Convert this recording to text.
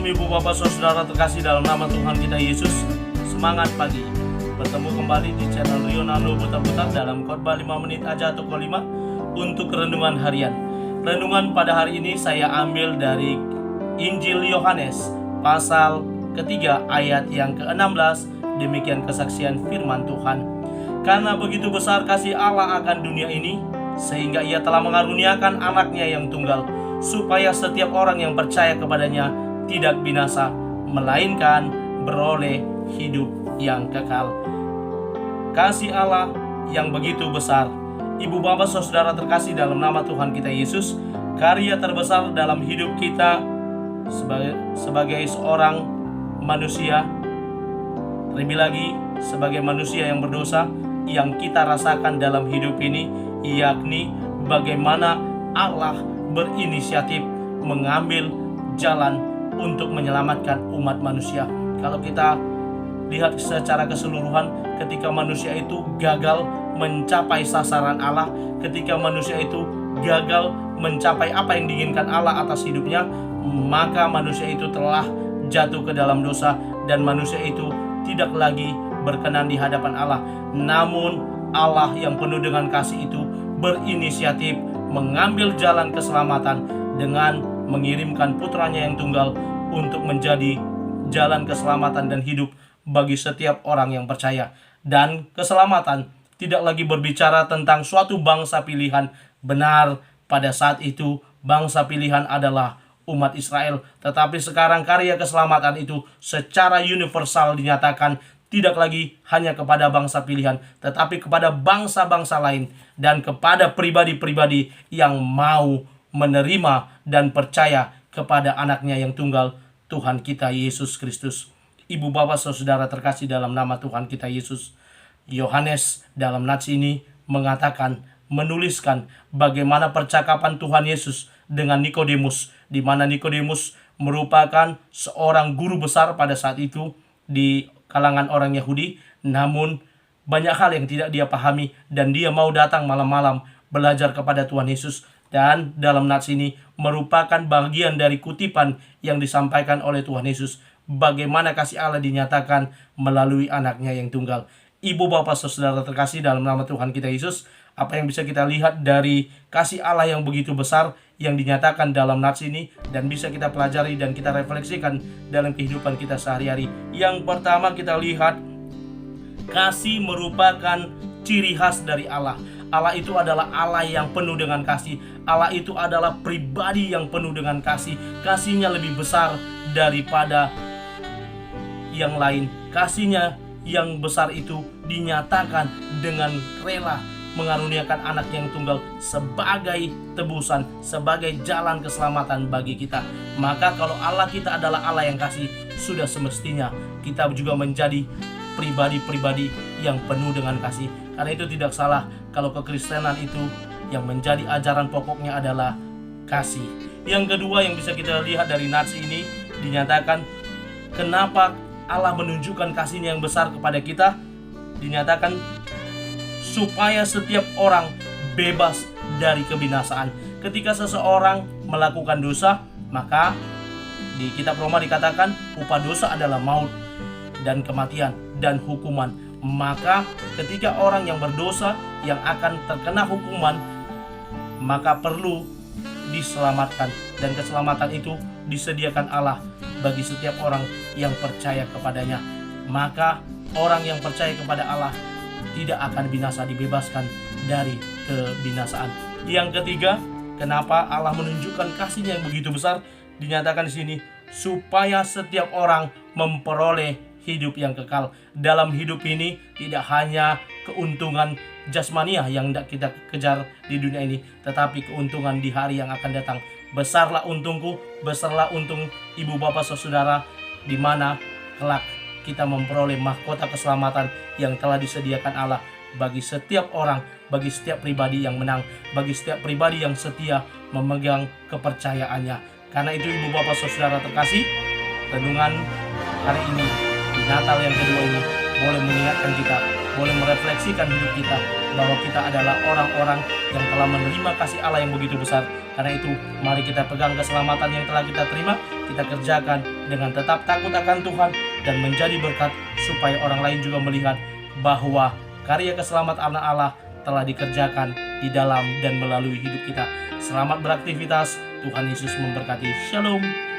Shalom Ibu Bapak Saudara terkasih dalam nama Tuhan kita Yesus. Semangat pagi. Bertemu kembali di channel Rio Nando Putar-Putar dalam khotbah 5 menit aja atau 5 untuk renungan harian. Renungan pada hari ini saya ambil dari Injil Yohanes pasal ketiga ayat yang ke-16. Demikian kesaksian firman Tuhan. Karena begitu besar kasih Allah akan dunia ini, sehingga ia telah mengaruniakan anaknya yang tunggal, supaya setiap orang yang percaya kepadanya tidak binasa, melainkan beroleh hidup yang kekal. Kasih Allah yang begitu besar. Ibu bapak saudara terkasih dalam nama Tuhan kita Yesus, karya terbesar dalam hidup kita sebagai seorang manusia, lebih lagi sebagai manusia yang berdosa, yang kita rasakan dalam hidup ini, yakni bagaimana Allah berinisiatif mengambil jalan untuk menyelamatkan umat manusia. Kalau kita lihat secara keseluruhan, ketika manusia itu gagal mencapai sasaran Allah, ketika manusia itu gagal mencapai apa yang diinginkan Allah atas hidupnya, maka manusia itu telah jatuh ke dalam dosa, dan manusia itu tidak lagi berkenan di hadapan Allah. Namun Allah yang penuh dengan kasih itu berinisiatif mengambil jalan keselamatan dengan mengirimkan putranya yang tunggal untuk menjadi jalan keselamatan dan hidup bagi setiap orang yang percaya. Dan keselamatan tidak lagi berbicara tentang suatu bangsa pilihan. Benar, pada saat itu bangsa pilihan adalah umat Israel, tetapi sekarang karya keselamatan itu secara universal dinyatakan tidak lagi hanya kepada bangsa pilihan, tetapi kepada bangsa-bangsa lain dan kepada pribadi-pribadi yang mau menerima dan percaya kepada anaknya yang tunggal, Tuhan kita Yesus Kristus. Ibu bapak saudara terkasih dalam nama Tuhan kita Yesus, Yohanes dalam nats ini mengatakan, menuliskan bagaimana percakapan Tuhan Yesus dengan Nikodemus, di mana Nikodemus merupakan seorang guru besar pada saat itu di kalangan orang Yahudi, namun banyak hal yang tidak dia pahami dan dia mau datang malam-malam belajar kepada Tuhan Yesus. Dan dalam nats ini merupakan bagian dari kutipan yang disampaikan oleh Tuhan Yesus, bagaimana kasih Allah dinyatakan melalui anaknya yang tunggal. Ibu bapak saudara terkasih dalam nama Tuhan kita Yesus, apa yang bisa kita lihat dari kasih Allah yang begitu besar yang dinyatakan dalam nats ini dan bisa kita pelajari dan kita refleksikan dalam kehidupan kita sehari-hari. Yang pertama kita lihat, kasih merupakan ciri khas dari Allah. Allah itu adalah Allah yang penuh dengan kasih. Allah itu adalah pribadi yang penuh dengan kasih. Kasihnya lebih besar daripada yang lain. Kasihnya yang besar itu dinyatakan dengan rela mengaruniakan anak yang tunggal sebagai tebusan, sebagai jalan keselamatan bagi kita. Maka kalau Allah kita adalah Allah yang kasih, sudah semestinya kita juga menjadi pribadi-pribadi yang penuh dengan kasih. Karena itu tidak salah kalau kekristenan itu yang menjadi ajaran pokoknya adalah kasih. Yang kedua yang bisa kita lihat dari nats ini, dinyatakan kenapa Allah menunjukkan kasihnya yang besar kepada kita. Dinyatakan supaya setiap orang bebas dari kebinasaan. Ketika seseorang melakukan dosa, maka di kitab Roma dikatakan upah dosa adalah maut dan kematian dan hukuman. Maka ketika orang yang berdosa yang akan terkena hukuman, maka perlu diselamatkan, dan keselamatan itu disediakan Allah bagi setiap orang yang percaya kepadanya. Maka orang yang percaya kepada Allah tidak akan binasa, dibebaskan dari kebinasaan. Yang ketiga, kenapa Allah menunjukkan kasihnya yang begitu besar, dinyatakan di sini supaya setiap orang memperoleh hidup yang kekal. Dalam hidup ini tidak hanya keuntungan jasmaniah yang kita kejar di dunia ini, tetapi keuntungan di hari yang akan datang. Besarlah untungku, besarlah untung ibu bapak saudara, di mana kelak kita memperoleh mahkota keselamatan yang telah disediakan Allah bagi setiap orang, bagi setiap pribadi yang menang, bagi setiap pribadi yang setia memegang kepercayaannya. Karena itu ibu bapak saudara terkasih, renungan hari ini di Natal yang kedua ini boleh mengingatkan kita, boleh merefleksikan hidup kita bahwa kita adalah orang-orang yang telah menerima kasih Allah yang begitu besar. Karena itu mari kita pegang keselamatan yang telah kita terima, kita kerjakan dengan tetap takut akan Tuhan dan menjadi berkat supaya orang lain juga melihat bahwa karya keselamatan Allah telah dikerjakan di dalam dan melalui hidup kita. Selamat beraktivitas, Tuhan Yesus memberkati. Shalom.